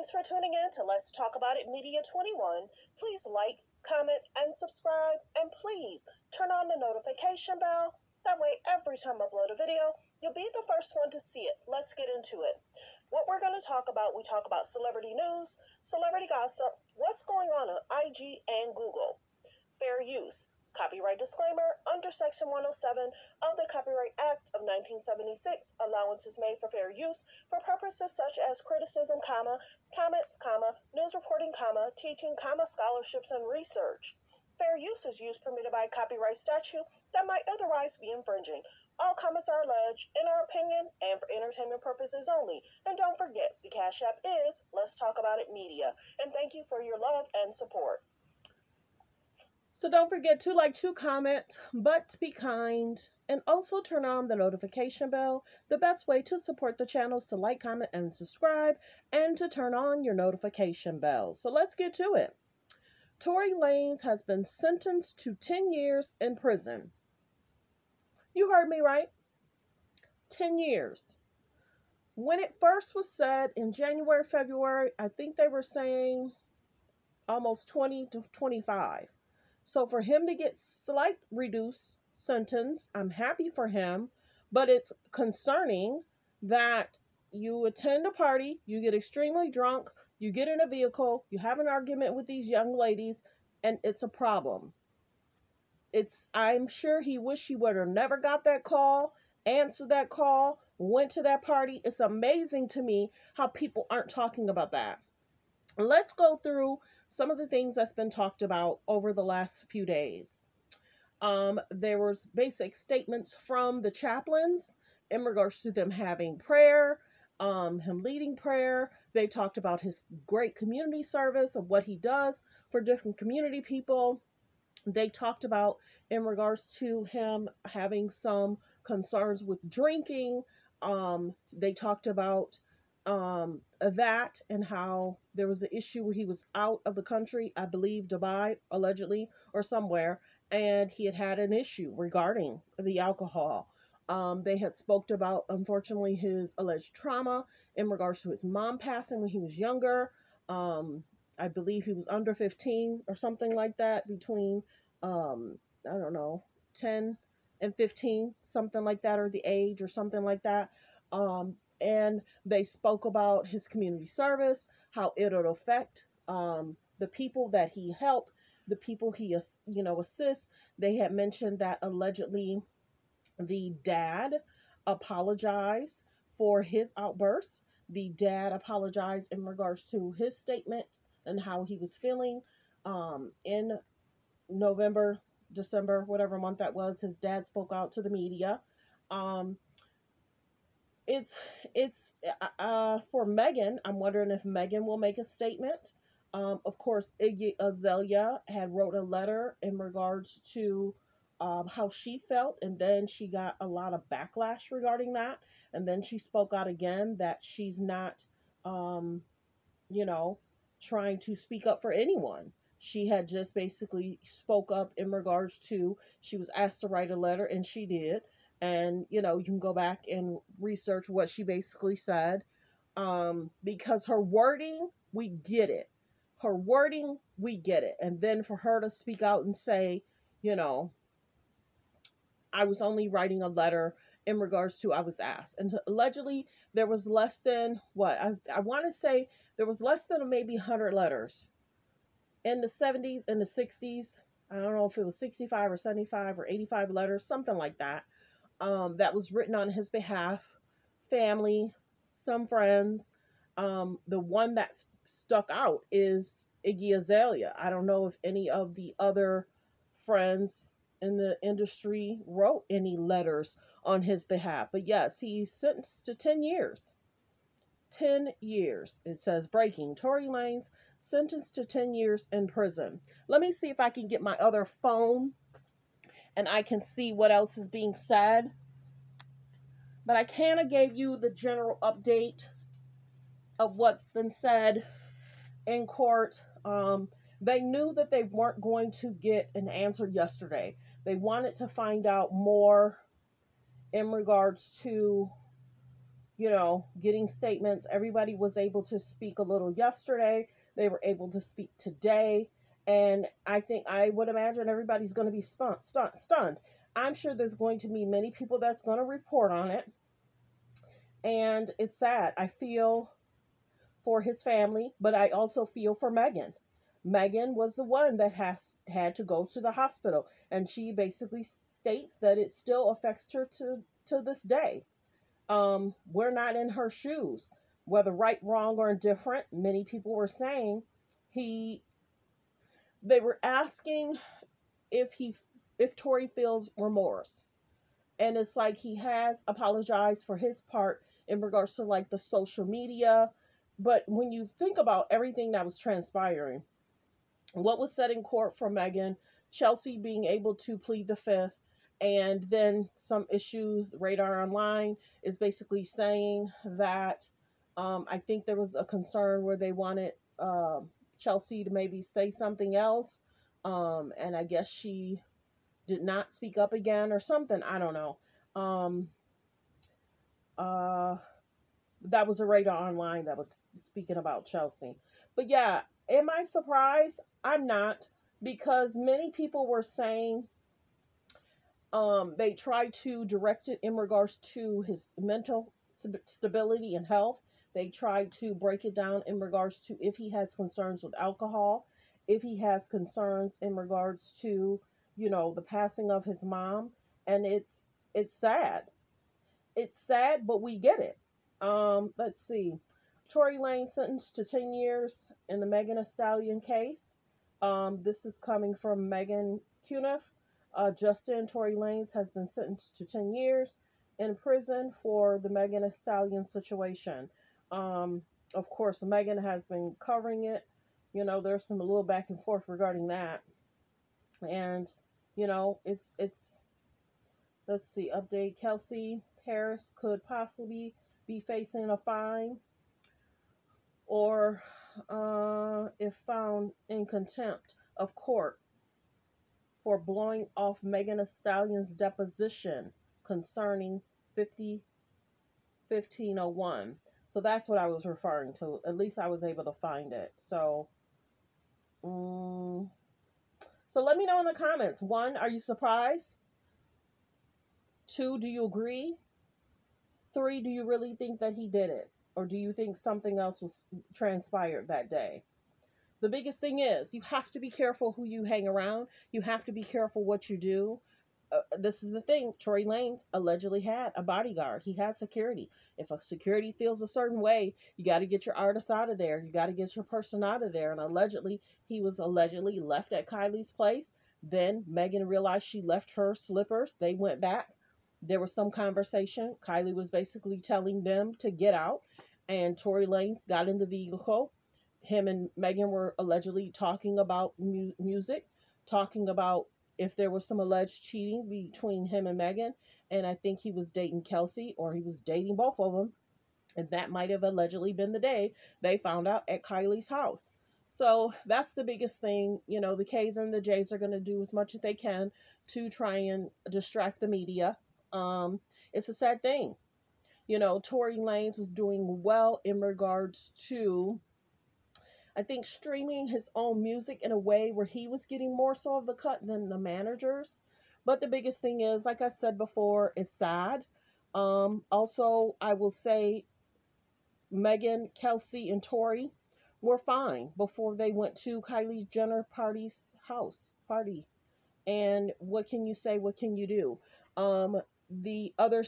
Thanks for tuning in to Let's Talk About It Media 21. Please like, comment, and subscribe. And please turn on the notification bell. That way, every time I upload a video, you'll be the first one to see it. Let's get into it. What we're going to talk about, we talk about celebrity news, celebrity gossip, what's going on IG and Google, fair use, copyright disclaimer under Section 107 of the Copyright Act of 1976. Allowance is made for fair use for purposes such as criticism, comments, news reporting, teaching, scholarships, and research. Fair use is use permitted by copyright statute that might otherwise be infringing. All comments are alleged in our opinion and for entertainment purposes only. And don't forget, the Cash App is Let's Talk About It Media. And thank you for your love and support. So don't forget to like, to comment, but be kind, and also turn on the notification bell. The best way to support the channel is to like, comment, and subscribe, and to turn on your notification bell. So let's get to it. Tory Lanez has been sentenced to 10 years in prison. You heard me right. 10 years. When it first was said in January, February, I think they were saying almost 20 to 25. So for him to get slight reduced sentence, I'm happy for him, but it's concerning that you attend a party, you get extremely drunk, you get in a vehicle, you have an argument with these young ladies, and it's a problem. I'm sure he wished he would have never got that call, answered that call, went to that party. It's amazing to me how people aren't talking about that. Let's go through some of the things that's been talked about over the last few days. There was basic statements from the chaplains in regards to them having prayer, him leading prayer. They talked about his great community service of what he does for different community people. They talked about in regards to him having some concerns with drinking. They talked about that and how there was an issue where he was out of the country, I believe Dubai, allegedly, or somewhere, and he had an issue regarding the alcohol. They had spoke about, unfortunately, his alleged trauma in regards to his mom passing when he was younger. I believe he was under 15 or something like that, between, I don't know, 10 and 15, something like that, or the age or something like that. And they spoke about his community service, how it'll affect the people that he helped, the people he assists. They had mentioned that allegedly the dad apologized for his outburst. The dad apologized in regards to his statement and how he was feeling in November, December, whatever month that was. His dad spoke out to the media. It's for Megan. I'm wondering if Megan will make a statement. Of course, Iggy Azalea had wrote a letter in regards to how she felt, and then she got a lot of backlash regarding that. And then she spoke out again that she's not, trying to speak up for anyone. She had just basically spoke up in regards to, she was asked to write a letter, and she did. And, you can go back and research what she basically said. Because her wording, we get it. Her wording, we get it. And then for her to speak out and say, I was only writing a letter in regards to, I was asked. And allegedly, there was less than, I want to say there was less than maybe 100 letters in the 70s and the 60s. I don't know if it was 65 or 75 or 85 letters, something like that. That was written on his behalf, family, some friends. The one that stuck out is Iggy Azalea. I don't know if any of the other friends in the industry wrote any letters on his behalf. But yes, he's sentenced to 10 years. 10 years. It says breaking. Tory Lanez sentenced to 10 years in prison. Let me see if I can get my other phone and I can see what else is being said. But I kind of gave you the general update of what's been said in court. They knew that they weren't going to get an answer yesterday. They wanted to find out more in regards to getting statements. Everybody was able to speak a little yesterday. They were able to speak today. And I would imagine everybody's going to be stunned. I'm sure there's going to be many people that's going to report on it. And it's sad. I feel for his family, but I also feel for Megan. Megan was the one that had to go to the hospital, and she basically states that it still affects her to this day. We're not in her shoes, whether right, wrong, or indifferent. Many people were saying he. They were asking if Tory feels remorse, and it's like he has apologized for his part in regards to like the social media. But when you think about everything that was transpiring, what was said in court for Megan, Chelsea being able to plead the fifth, and then some issues, Radar Online is basically saying that I think there was a concern where they wanted Chelsea to maybe say something else. And I guess she did not speak up again or something. I don't know. Um, uh, that was a Radar Online that was speaking about Chelsea. But yeah, am I surprised? I'm not, because many people were saying they tried to direct it in regards to his mental stability and health. They tried to break it down in regards to if he has concerns with alcohol, if he has concerns in regards to, the passing of his mom. And it's sad. It's sad, but we get it. Let's see. Tory Lanez sentenced to 10 years in the Megan Thee Stallion case. This is coming from Megan Cuniff. Justin Tory Lanez has been sentenced to 10 years in prison for the Megan Thee Stallion situation. Of course, Megan has been covering it. There's some a little back and forth regarding that. And, it's let's see, update. Kelsey Harris could possibly be facing a fine, or if found in contempt of court for blowing off Megan Thee Stallion's deposition concerning 1501. So that's what I was referring to. At least I was able to find it. So let me know in the comments. 1, are you surprised? 2, do you agree? 3, do you really think that he did it? Or do you think something else was transpired that day? The biggest thing is you have to be careful who you hang around. You have to be careful what you do. This is the thing. Tory Lanez allegedly had a bodyguard. He had security. If a security feels a certain way, you got to get your artist out of there. You got to get your person out of there. And allegedly, he was allegedly left at Kylie's place. Then Megan realized she left her slippers. They went back. There was some conversation. Kylie was basically telling them to get out. And Tory Lanez got in the vehicle. Him and Megan were allegedly talking about music, talking about if there was some alleged cheating between him and Megan. And I think he was dating Kelsey, or he was dating both of them. And that might have allegedly been the day they found out at Kylie's house. So that's the biggest thing. The K's and the J's are going to do as much as they can to try and distract the media. It's a sad thing. Tory Lanez was doing well in regards to, I think, streaming his own music in a way where he was getting more so of the cut than the managers. But the biggest thing is, like I said before, it's sad. Also, I will say Megan, Kelsey, and Tory were fine before they went to Kylie Jenner party. And what can you say? What can you do? The other